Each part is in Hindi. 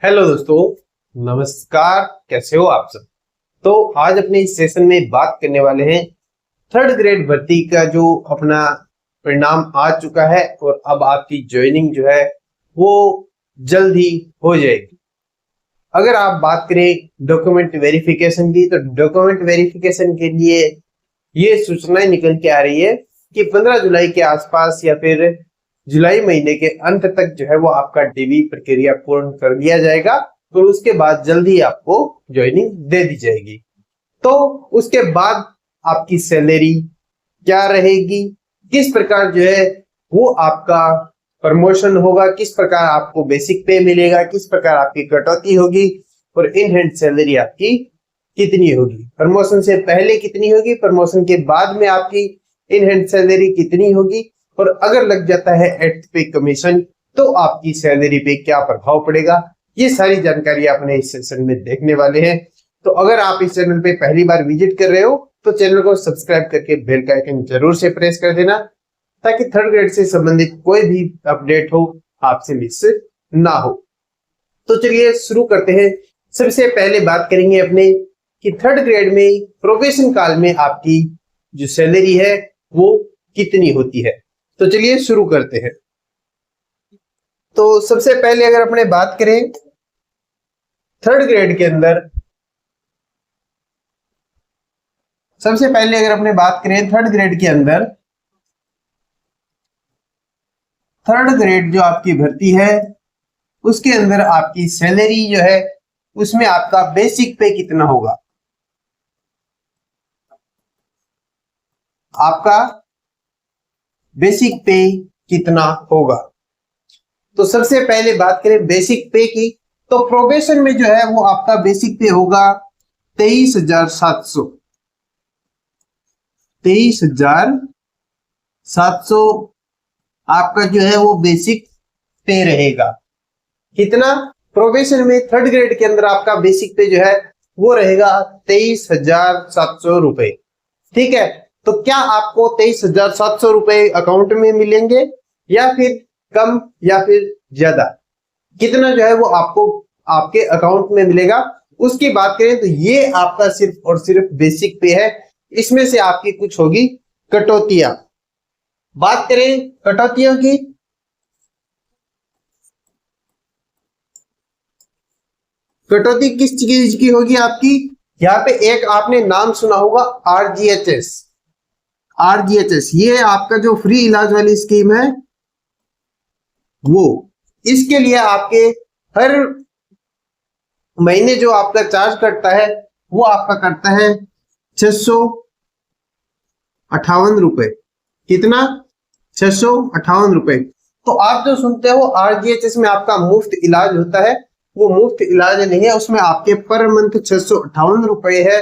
हेलो दोस्तों, नमस्कार। कैसे हो आप सब। तो आज अपने इस सेशन में बात करने वाले हैं थर्ड ग्रेड भर्ती का जो अपना परिणाम आ चुका है और अब आपकी ज्वाइनिंग जो है वो जल्द ही हो जाएगी। अगर आप बात करें डॉक्यूमेंट वेरिफिकेशन की, तो डॉक्यूमेंट वेरिफिकेशन के लिए ये सूचनाएं निकल के आ रही है कि 15 जुलाई के आसपास या फिर जुलाई महीने के अंत तक जो है वो आपका डीवी प्रक्रिया पूर्ण कर दिया जाएगा। तो उसके बाद जल्दी आपको ज्वाइनिंग दे दी जाएगी। तो उसके बाद आपकी सैलरी क्या रहेगी, किस प्रकार जो है वो आपका प्रमोशन होगा, किस प्रकार आपको बेसिक पे मिलेगा, किस प्रकार आपकी कटौती होगी और इन हैंड सैलरी आपकी कितनी होगी, प्रमोशन से पहले कितनी होगी, प्रमोशन के बाद में आपकी इन हैंड सैलरी कितनी होगी, और अगर लग जाता है एट पे कमीशन तो आपकी सैलरी पे क्या प्रभाव पड़ेगा। ये सारी जानकारी आपने इस सेशन में देखने वाले हैं। तो अगर आप इस चैनल पे पहली बार विजिट कर रहे हो तो चैनल को सब्सक्राइब करके बेल का आइकन जरूर से प्रेस कर देना, ताकि थर्ड ग्रेड से संबंधित कोई भी अपडेट हो आपसे मिस ना हो। तो चलिए शुरू करते हैं। सबसे पहले बात करेंगे अपने कि थर्ड ग्रेड में प्रोबेशन काल में आपकी जो सैलरी है वो कितनी होती है। तो चलिए शुरू करते हैं। तो सबसे पहले अगर अपने बात करें थर्ड ग्रेड के अंदर, सबसे पहले अगर अपने बात करें थर्ड ग्रेड के अंदर, थर्ड ग्रेड जो आपकी भर्ती है उसके अंदर आपकी सैलरी जो है उसमें आपका बेसिक पे कितना होगा। आपका बेसिक पे कितना होगा। तो सबसे पहले बात करें बेसिक पे की, तो प्रोबेशन में जो है वो आपका बेसिक पे होगा 23,700। 23,700 आपका जो है वो बेसिक पे रहेगा। कितना प्रोबेशन में थर्ड ग्रेड के अंदर आपका बेसिक पे जो है वो रहेगा 23,700 रुपए। ठीक है, तो क्या आपको 23,700 रुपए अकाउंट में मिलेंगे या फिर कम या फिर ज्यादा, कितना जो है वो आपको आपके अकाउंट में मिलेगा उसकी बात करें तो ये आपका सिर्फ और सिर्फ बेसिक पे है। इसमें से आपकी कुछ होगी कटौतियां। बात करें कटौतियों की, कटौती किस चीज की होगी आपकी। यहाँ पे एक आपने नाम सुना होगा आरजीएचएस। आरजीएचएस ये आपका जो फ्री इलाज वाली स्कीम है वो, इसके लिए आपके हर महीने जो आपका चार्ज कटता है वो आपका कटता है 658 रुपए। कितना, 658 रुपए। तो आप जो सुनते हो आरजीएचएस में आपका मुफ्त इलाज होता है, वो मुफ्त इलाज नहीं है, उसमें आपके पर मंथ 658 रुपए है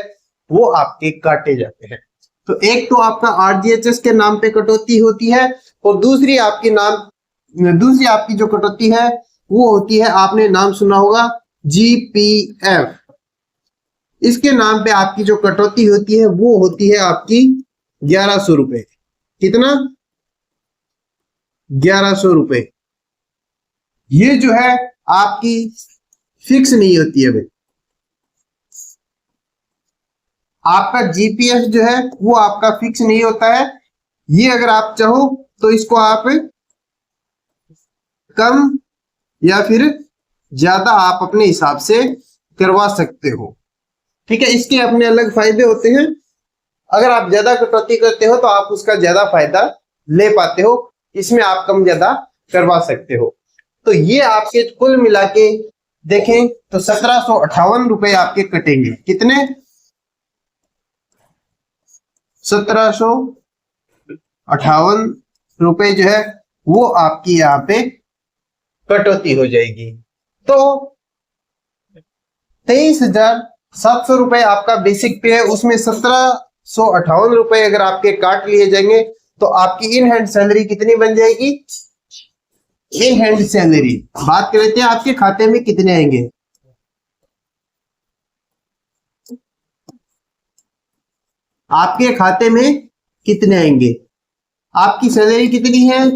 वो आपके काटे जाते हैं। तो एक तो आपका आरजीएचएस के नाम पे कटौती होती है और दूसरी आपकी जो कटौती है वो होती है, आपने नाम सुना होगा जीपीएफ। इसके नाम पे आपकी जो कटौती होती है वो होती है आपकी 1100 रुपए। कितना, 1100 रुपए। ये जो है आपकी फिक्स नहीं होती है भाई। आपका जीपीएफ जो है वो आपका फिक्स नहीं होता है। ये अगर आप चाहो तो इसको आप कम या फिर ज्यादा आप अपने हिसाब से करवा सकते हो। ठीक है, इसके अपने अलग फायदे होते हैं। अगर आप ज्यादा कटौती करते हो तो आप उसका ज्यादा फायदा ले पाते हो, इसमें आप कम ज्यादा करवा सकते हो। तो ये आपके कुल मिला के देखें तो 1758 रुपए आपके कटेंगे। कितने, 1758 रुपए जो है वो आपकी यहाँ पे कटौती हो जाएगी। तो 23,700 रुपए आपका बेसिक पे है, उसमें 1758 रुपए अगर आपके काट लिए जाएंगे तो आपकी इन हैंड सैलरी कितनी बन जाएगी। इन हैंड सैलरी बात कर लेते हैं, आपके खाते में कितने आएंगे। आपके खाते में कितने आएंगे, आपकी सैलरी कितनी है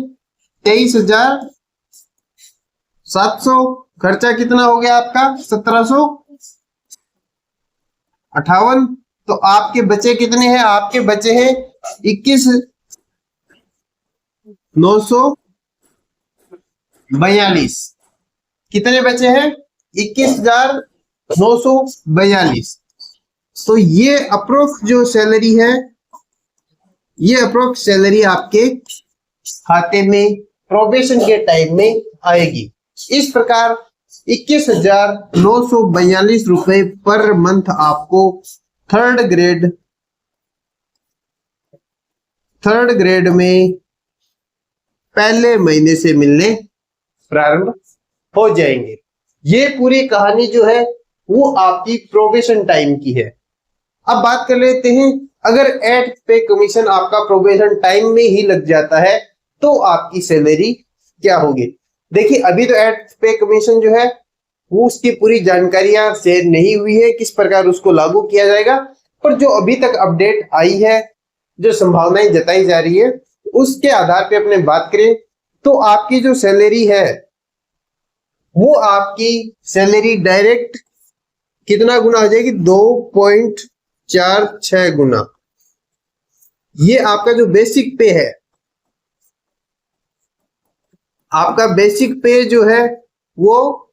23,700, खर्चा कितना हो गया आपका 1758। तो आपके बचे कितने हैं, आपके बचे हैं 21,942। कितने बचे हैं 21,942। तो ये अप्रोक्स जो सैलरी है, ये अप्रोक्स सैलरी आपके खाते में प्रोबेशन के टाइम में आएगी। इस प्रकार 21,942 रुपए पर मंथ आपको थर्ड ग्रेड में पहले महीने से मिलने प्रारंभ हो जाएंगे। ये पूरी कहानी जो है वो आपकी प्रोबेशन टाइम की है। अब बात कर लेते हैं, अगर एट पे कमीशन आपका प्रोबेशन टाइम में ही लग जाता है तो आपकी सैलरी क्या होगी। देखिए अभी तो एट पे कमीशन जो है वो उसकी पूरी जानकारियां शेयर नहीं हुई है, किस प्रकार उसको लागू किया जाएगा, पर जो अभी तक अपडेट आई है, जो संभावनाएं जताई जा रही है, उसके आधार पे अपने बात करें तो आपकी जो सैलरी है वो आपकी सैलरी डायरेक्ट कितना गुना हो जाएगी, 2.46 गुना। ये आपका जो बेसिक पे है, आपका बेसिक पे जो है वो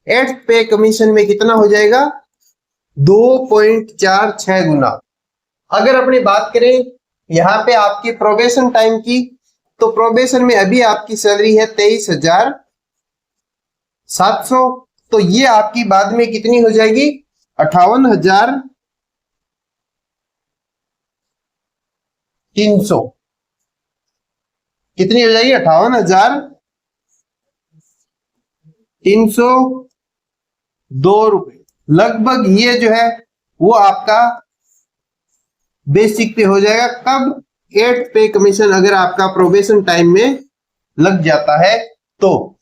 एट पे कमीशन में कितना हो जाएगा, 2.46 गुना। अगर अपनी बात करें यहां पे आपकी प्रोबेशन टाइम की, तो प्रोबेशन में अभी आपकी सैलरी है 23,700। तो ये आपकी बाद में कितनी हो जाएगी, 58,300। कितनी हो जाएगी, 58,302 रुपए लगभग। ये जो है वो आपका बेसिक पे हो जाएगा। कब, एट पे कमीशन अगर आपका प्रोबेशन टाइम में लग जाता है तो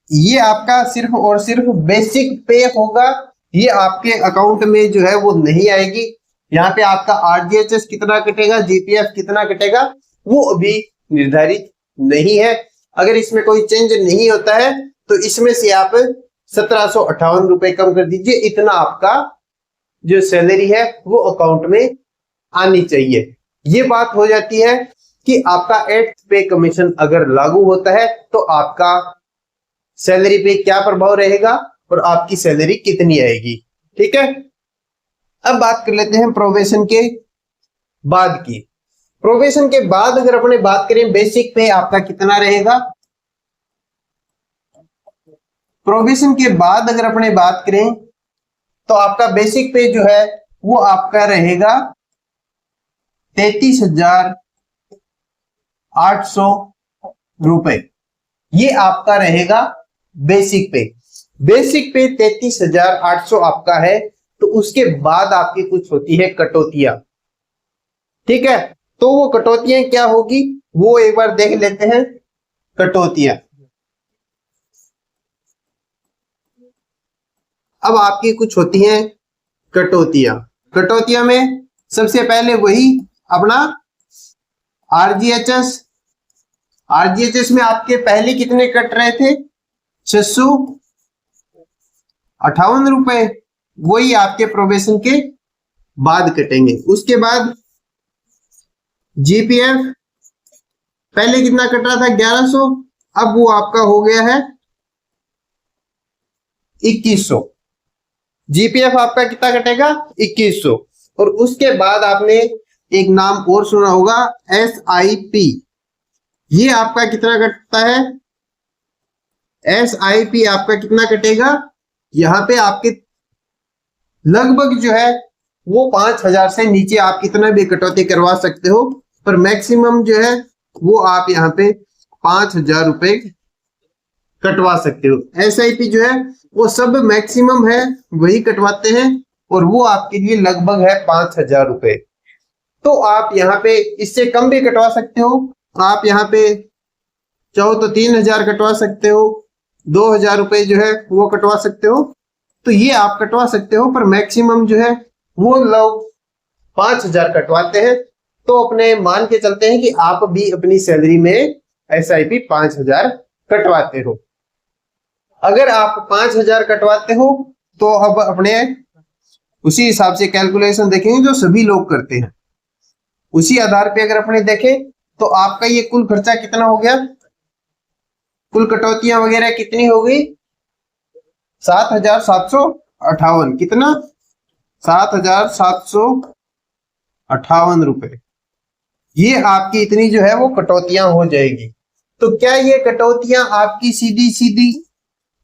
ये आपका सिर्फ और सिर्फ बेसिक पे होगा, ये आपके अकाउंट में जो है वो नहीं आएगी। यहाँ पे आपका आरजीएचएस कितना कटेगा, जीपीएफ कितना कटेगा, वो अभी निर्धारित नहीं है। अगर इसमें कोई चेंज नहीं होता है तो इसमें से आप 1758 रुपए कम कर दीजिए, इतना आपका जो सैलरी है वो अकाउंट में आनी चाहिए। ये बात हो जाती है कि आपका एट पे कमीशन अगर लागू होता है तो आपका सैलरी पे क्या प्रभाव रहेगा और आपकी सैलरी कितनी आएगी। ठीक है, अब बात कर लेते हैं प्रोबेशन के बाद की। प्रोबेशन के बाद अगर अपने बात करें बेसिक पे आपका कितना रहेगा, प्रोबेशन के बाद अगर अपने बात करें तो आपका बेसिक पे जो है वो आपका रहेगा 33,800 रुपए। ये आपका रहेगा बेसिक पे। बेसिक पे 33,800 आपका है। तो उसके बाद आपकी कुछ होती है कटौतियां। ठीक है, तो वो कटौतियां क्या होगी वो एक बार देख लेते हैं। कटौतियां, अब आपकी कुछ होती हैं कटौतियां। कटौतियां में सबसे पहले वही अपना आरजीएचएस। आरजीएचएस में आपके पहले कितने कट रहे थे, 658 रुपए, वही आपके प्रोबेशन के बाद कटेंगे। उसके बाद जीपीएफ पहले कितना कट रहा था, 1100, अब वो आपका हो गया है 2100। जीपीएफ आपका कितना कटेगा, 2100। और उसके बाद आपने एक नाम और सुना होगा, एसआईपी। ये आपका कितना कटता है, एसआईपी आपका कितना कटेगा, यहां पे आपके लगभग जो है वो 5,000 से नीचे आप कितना भी कटौती करवा सकते हो, पर मैक्सिमम जो है वो आप यहाँ पे 5,000 रुपए कटवा सकते हो। एसआईपी जो है वो सब मैक्सिमम है वही कटवाते हैं और वो आपके लिए लगभग है 5,000 रुपए। तो आप यहाँ पे इससे कम भी कटवा सकते हो। आप यहाँ पे चाहो तो 3,000 कटवा सकते हो, 2,000 रुपए जो है वो कटवा सकते हो। तो ये आप कटवा सकते हो, पर मैक्सिमम जो है वो लोग 5,000 कटवाते हैं। तो अपने मान के चलते हैं कि आप भी अपनी सैलरी में एसआईपी 5,000 कटवाते हो। अगर आप 5,000 कटवाते हो तो अब अपने उसी हिसाब से कैलकुलेशन देखेंगे जो सभी लोग करते हैं। उसी आधार पे अगर अपने देखें तो आपका ये कुल खर्चा कितना हो गया, कुल कटौतियां वगैरह कितनी हो गई, 7,758। कितना, 7,758 रुपए। ये आपकी इतनी जो है वो कटौतियां हो जाएगी। तो क्या ये कटौतियां आपकी सीधी सीधी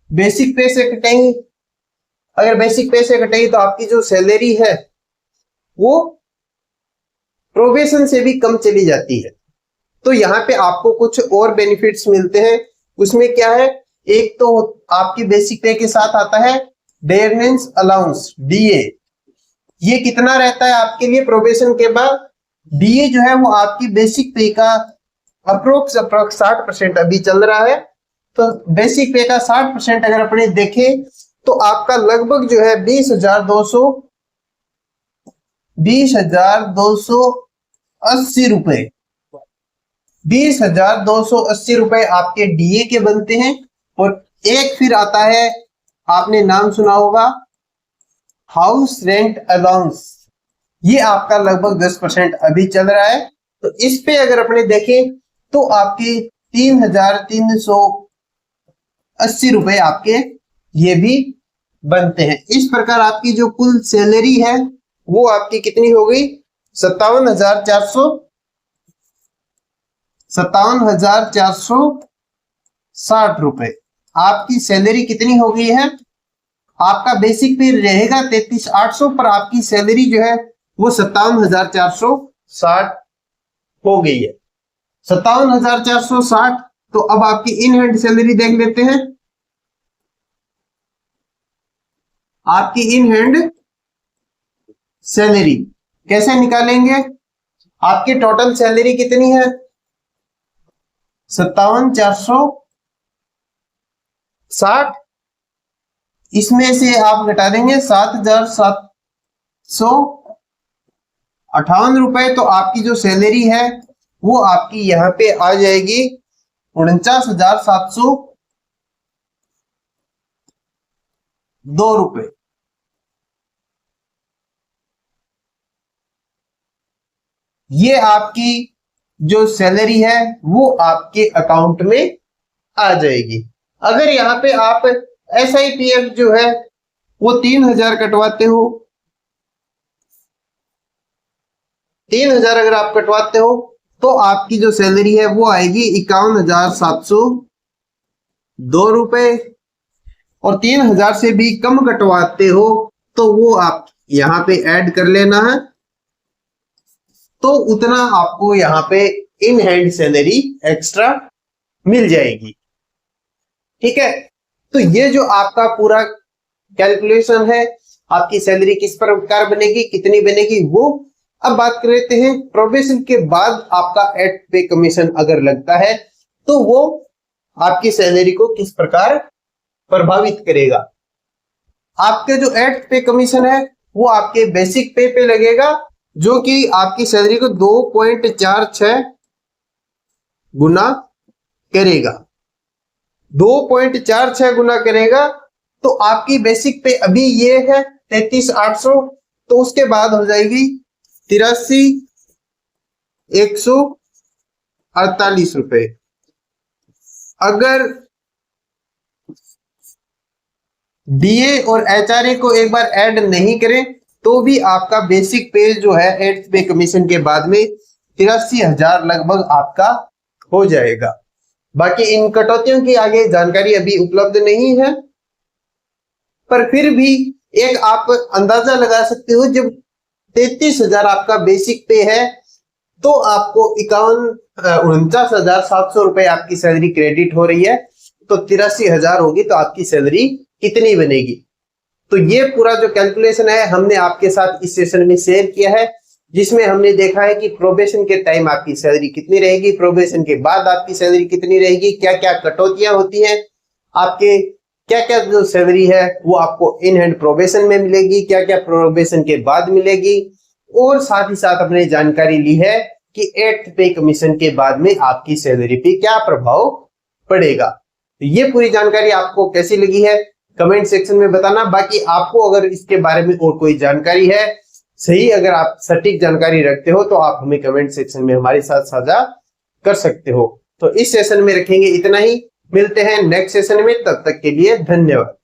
बेसिक पे से कटेंगी? अगर बेसिक पे से कटेगी तो आपकी जो सैलरी है वो प्रोबेशन से भी कम चली जाती है। तो यहाँ पे आपको कुछ और बेनिफिट्स मिलते हैं। उसमें क्या है, एक तो आपकी बेसिक पे के साथ आता है डेयरनेस अलाउंस, डीए। ये कितना रहता है आपके लिए प्रोबेशन के बाद? डीए जो है वो आपकी बेसिक पे का अप्रोक्स 60% अभी चल रहा है। तो बेसिक पे का 60% अगर अपने देखें तो आपका लगभग जो है 20,280 रुपए, 20,280 रुपए आपके डीए के बनते हैं। और एक फिर आता है, आपने नाम सुना होगा, हाउस रेंट अलाउंस। ये आपका लगभग 10% अभी चल रहा है। तो इस पे अगर अपने देखें तो आपके 3,380 रुपए आपके ये भी बनते हैं। इस प्रकार आपकी जो कुल सैलरी है वो आपकी कितनी हो गई, 57,460 रुपए आपकी सैलरी कितनी हो गई है। आपका बेसिक पे रहेगा 33,800 पर आपकी सैलरी जो है वो 57,460 हो गई है। 57,460। तो अब आपकी इन हैंड सैलरी देख लेते हैं। आपकी इन हैंड सैलरी कैसे निकालेंगे? आपकी टोटल सैलरी कितनी है, 57,460। इसमें से आप घटा देंगे 7,758 रुपए। तो आपकी जो सैलरी है वो आपकी यहां पे आ जाएगी 49,702 रुपए। ये आपकी जो सैलरी है वो आपके अकाउंट में आ जाएगी। अगर यहाँ पे आप SIPF जो है वो 3,000 कटवाते हो, 3,000 अगर आप कटवाते हो तो आपकी जो सैलरी है वो आएगी 51,702 रुपए। और 3,000 से भी कम कटवाते हो तो वो आप यहाँ पे ऐड कर लेना है। तो उतना आपको यहाँ पे इन हैंड सैलरी एक्स्ट्रा मिल जाएगी। ठीक है, तो ये जो आपका पूरा कैलकुलेशन है, आपकी सैलरी किस प्रकार बनेगी, कितनी बनेगी, वो अब बात कर लेते हैं। प्रोबेशन के बाद आपका एट पे कमीशन अगर लगता है तो वो आपकी सैलरी को किस प्रकार प्रभावित करेगा। आपके जो एट पे कमीशन है वो आपके बेसिक पे लगेगा, जो कि आपकी सैलरी को 2.46 गुना करेगा। 2.46 गुना करेगा। तो आपकी बेसिक पे अभी ये है 33,800, तो उसके बाद हो जाएगी 83,148 रुपए। अगर डीए और HRA को एक बार ऐड नहीं करें तो भी आपका बेसिक पे जो है एट पे कमीशन के बाद में 83,000 लगभग आपका हो जाएगा। बाकी इन कटौतियों की आगे जानकारी अभी उपलब्ध नहीं है, पर फिर भी एक आप अंदाजा लगा सकते हो, जब 33,000 आपका बेसिक पे है तो आपको 49,700 रुपए आपकी सैलरी क्रेडिट हो रही है। तो 83,000 होगी तो आपकी सैलरी कितनी बनेगी। तो ये पूरा जो कैलकुलेशन है हमने आपके साथ इस सेशन में शेयर किया है, जिसमें हमने देखा है कि प्रोबेशन के टाइम आपकी सैलरी कितनी रहेगी, प्रोबेशन के बाद आपकी सैलरी कितनी रहेगी, क्या क्या कटौतियां होती हैं, आपके क्या क्या जो सैलरी है वो आपको इन हैंड प्रोबेशन में मिलेगी, क्या क्या प्रोबेशन के बाद मिलेगी। और साथ ही साथ अपने जानकारी ली है कि एट पे कमीशन के बाद में आपकी सैलरी पे क्या प्रभाव पड़ेगा। ये पूरी जानकारी आपको कैसी लगी है कमेंट सेक्शन में बताना। बाकी आपको अगर इसके बारे में और कोई जानकारी है, सही अगर आप सटीक जानकारी रखते हो तो आप हमें कमेंट सेक्शन में हमारे साथ साझा कर सकते हो। तो इस सेशन में रखेंगे इतना ही, मिलते हैं नेक्स्ट सेशन में, तब तक के लिए धन्यवाद।